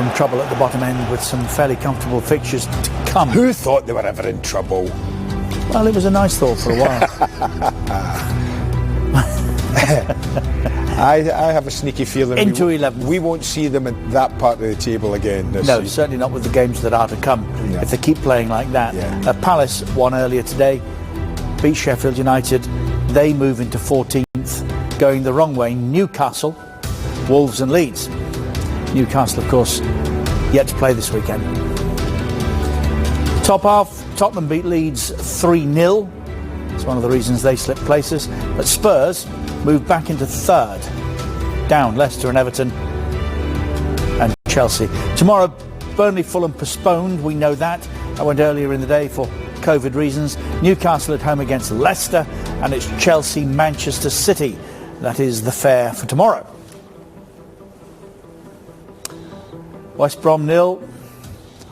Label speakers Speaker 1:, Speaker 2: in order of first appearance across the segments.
Speaker 1: from trouble at the bottom end with some fairly comfortable fixtures to come.
Speaker 2: Who thought they were ever in trouble?
Speaker 1: Well, it was a nice thought for a while.
Speaker 2: I have a sneaky feeling
Speaker 1: Into 11th.
Speaker 2: we won't see them in that part of the table again this
Speaker 1: No,
Speaker 2: season.
Speaker 1: certainly not with the games that are to come, if they keep playing like that.
Speaker 2: Yeah.
Speaker 1: Palace won earlier today, beat Sheffield United. They move into 14th, going the wrong way. Newcastle, Wolves and Leeds. Newcastle, of course, yet to play this weekend. Top half, Tottenham beat Leeds 3-0. It's one of the reasons they slipped places. But Spurs moved back into third, down Leicester and Everton and Chelsea. Tomorrow, Burnley Fulham postponed, we know that. I went earlier in the day for COVID reasons. Newcastle at home against Leicester, and it's Chelsea Manchester City. That is the fare for tomorrow. West Brom 0,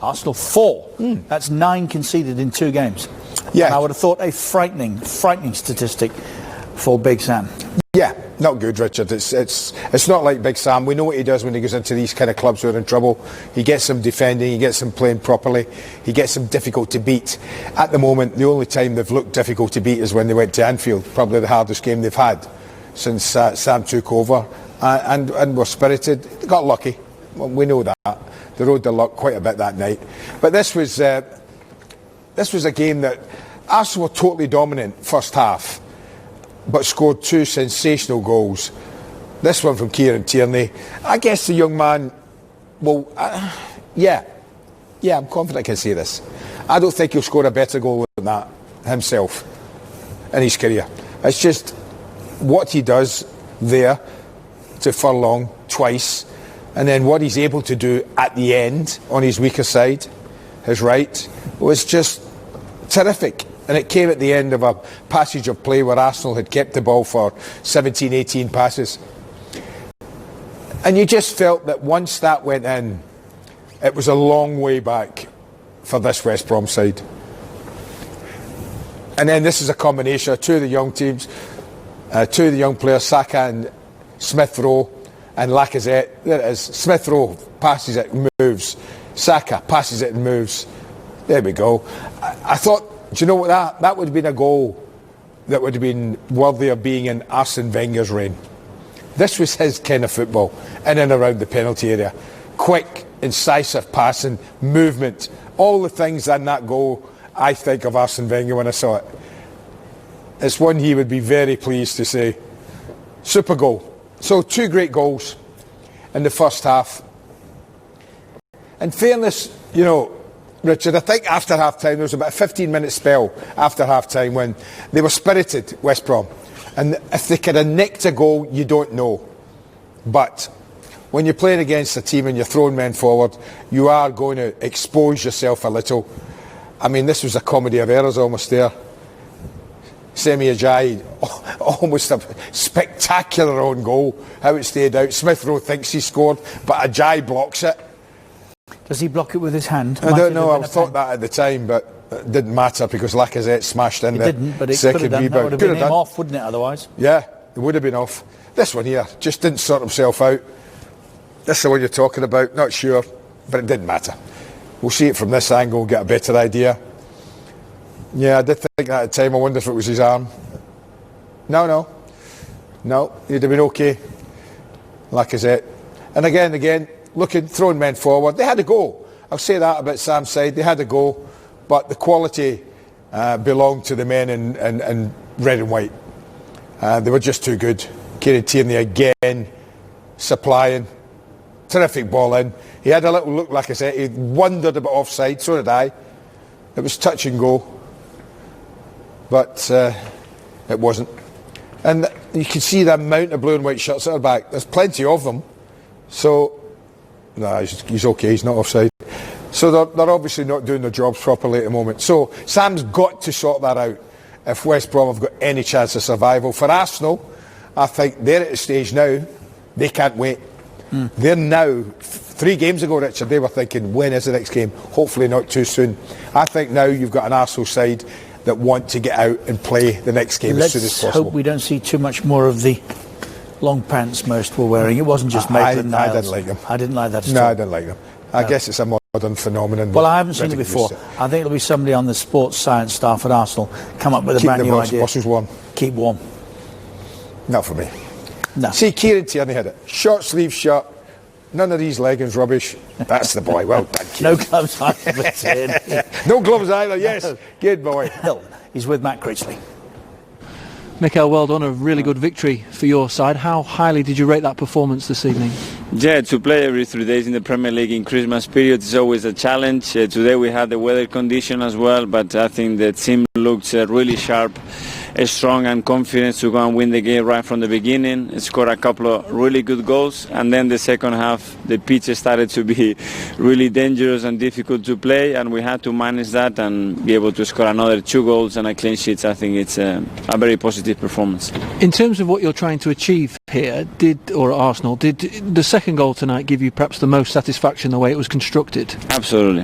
Speaker 1: Arsenal 4. That's 9 conceded in 2 games.
Speaker 2: Yeah.
Speaker 1: And I would have thought a frightening statistic for Big Sam.
Speaker 2: Yeah, not good, Richard. It's not like Big Sam. We know what he does when he goes into these kind of clubs who are in trouble. He gets them defending, he gets them playing properly, he gets them difficult to beat. At the moment, the only time they've looked difficult to beat is when they went to Anfield, probably the hardest game they've had since Sam took over. And were spirited. They got lucky. Well, we know that. They rode the luck quite a bit that night. But this was a game that Arsenal were totally dominant first half, but scored 2 sensational goals. This one from Kieran Tierney. I guess the young man, well, yeah, I'm confident I can say this. I don't think he'll score a better goal than that himself in his career. It's just what he does there to Furlong twice, and then what he's able to do at the end on his weaker side, his right, was just terrific. And it came at the end of a passage of play where Arsenal had kept the ball for 17, 18 passes. And you just felt that once that went in, it was a long way back for this West Brom side. And then this is a combination of 2 of the young teams, 2 of the young players, Saka and Smith Rowe and Lacazette. There it is. Smith Rowe passes it and moves. Saka passes it and moves. There we go. I thought, do you know what, that would have been a goal that would have been worthy of being in Arsene Wenger's reign. This was his kind of football, in and around the penalty area. Quick, incisive passing, movement, all the things in that goal. I think of Arsene Wenger when I saw it. It's one he would be very pleased to say. Super goal. So 2 great goals in the first half. In fairness, you know, Richard, I think after half-time, there was about a 15-minute spell after half-time when they were spirited, West Brom. And if they could have nicked a goal, you don't know. But when you're playing against a team and you're throwing men forward, you are going to expose yourself a little. I mean, this was a comedy of errors almost there. Semi Ajayi, almost a spectacular own goal, how it stayed out. Smith Rowe thinks he scored, but Ajayi blocks it.
Speaker 1: Does he block it with his hand?
Speaker 2: I don't know, I thought that at the time, but it didn't matter because Lacazette smashed in the
Speaker 1: didn't, but it
Speaker 2: second
Speaker 1: could have done.
Speaker 2: rebound.
Speaker 1: That would have been him off, wouldn't it, otherwise?
Speaker 2: Yeah, it would have been off. This one here just didn't sort himself out. This is the one you're talking about, not sure, but it didn't matter. We'll see it from this angle, get a better idea. Yeah, I did think that at the time. I wonder if it was his arm. No, he'd have been okay. Lacazette. And again, looking, throwing men forward. They had a go. I'll say that about Sam's side. They had a go, but the quality belonged to the men in red and white. They were just too good. Kieran Tierney again, supplying. Terrific ball in. He had a little look, like I said. He wondered about offside, so did I. It was touch and go. But it wasn't. And you can see the amount of blue and white shirts at our back. There's plenty of them. So, no, he's okay. He's not offside. So they're obviously not doing their jobs properly at the moment. So Sam's got to sort that out if West Brom have got any chance of survival. For Arsenal, I think they're at a stage now, they can't wait. They're now, 3 games ago, Richard, they were thinking, when is the next game? Hopefully not too soon. I think now you've got an Arsenal side that want to get out and play the next game as soon as possible.
Speaker 1: Let's hope we don't see too much more of the long pants most were wearing. It wasn't just Maitland-Niles.
Speaker 2: I didn't like them.
Speaker 1: I didn't like that at all.
Speaker 2: No, I didn't like them. I guess it's a modern phenomenon.
Speaker 1: Well, I haven't seen it before. I think it'll be somebody on the sports science staff at Arsenal come up with a brand new idea.
Speaker 2: Keep the buses warm.
Speaker 1: Keep warm.
Speaker 2: Not for me.
Speaker 1: No.
Speaker 2: See, Kieran Tierney had it. Short sleeve shirt. None of these leggings rubbish. That's the boy. Well done, Kieran.
Speaker 1: No gloves either.
Speaker 2: No gloves either, yes. No. Good boy.
Speaker 1: He's with Matt Critchley.
Speaker 3: Mikel, well done. A really good victory for your side. How highly did you rate that performance this evening?
Speaker 4: Yeah, to play every 3 days in the Premier League in Christmas period is always a challenge. Today we had the weather condition as well, but I think the team looked really sharp, strong and confident to go and win the game right from the beginning. Scored a couple of really good goals, and then the second half the pitch started to be really dangerous and difficult to play, and we had to manage that and be able to score another 2 goals and a clean sheet. I think it's a very positive performance.
Speaker 3: In terms of what you're trying to achieve here, did the second goal tonight give you perhaps the most satisfaction the way it was constructed?
Speaker 4: Absolutely.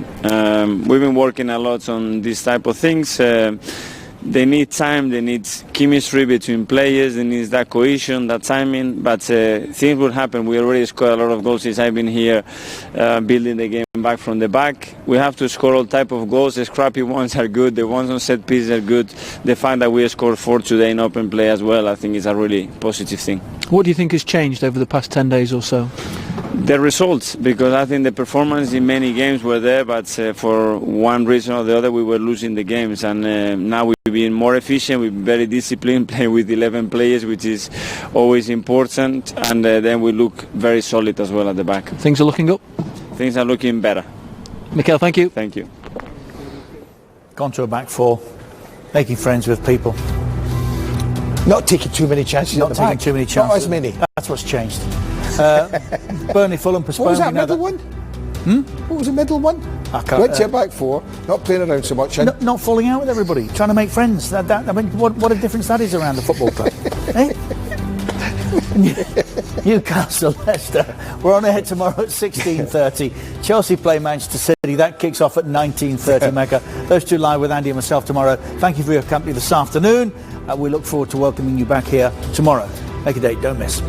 Speaker 4: We've been working a lot on these type of things. They need time, they need chemistry between players, they need that cohesion, that timing, but things will happen. We already scored a lot of goals since I've been here, building the game back from the back. We have to score all type of goals. The scrappy ones are good, the ones on set pieces are good. The fact that we scored 4 today in open play as well, I think is a really positive thing.
Speaker 3: What do you think has changed over the past 10 days or so?
Speaker 4: The results, because I think the performance in many games were there, but for one reason or the other we were losing the games, and now we've been more efficient, we've been very disciplined, playing with 11 players, which is always important, and then we look very solid as well at the back.
Speaker 3: Things are looking up?
Speaker 4: Things are looking better.
Speaker 3: Mikel, thank you.
Speaker 4: Thank you.
Speaker 1: Gone to a back 4, making friends with people.
Speaker 2: Not taking too many chances.
Speaker 1: Not taking too many chances.
Speaker 2: Not as many.
Speaker 1: That's what's changed. Burnley, Fulham postponed.
Speaker 2: What was that middle one? What was the middle one?
Speaker 1: I can't,
Speaker 2: went to your back 4, not playing around so much.
Speaker 1: Not falling out with everybody, trying to make friends. I mean, what a difference that is around the football club. Newcastle, Leicester. We're on ahead tomorrow at 16:30. Chelsea play Manchester City. That kicks off at 19:30. Mecca. Those two live with Andy and myself tomorrow. Thank you for your company this afternoon. We look forward to welcoming you back here tomorrow. Make a date, don't miss.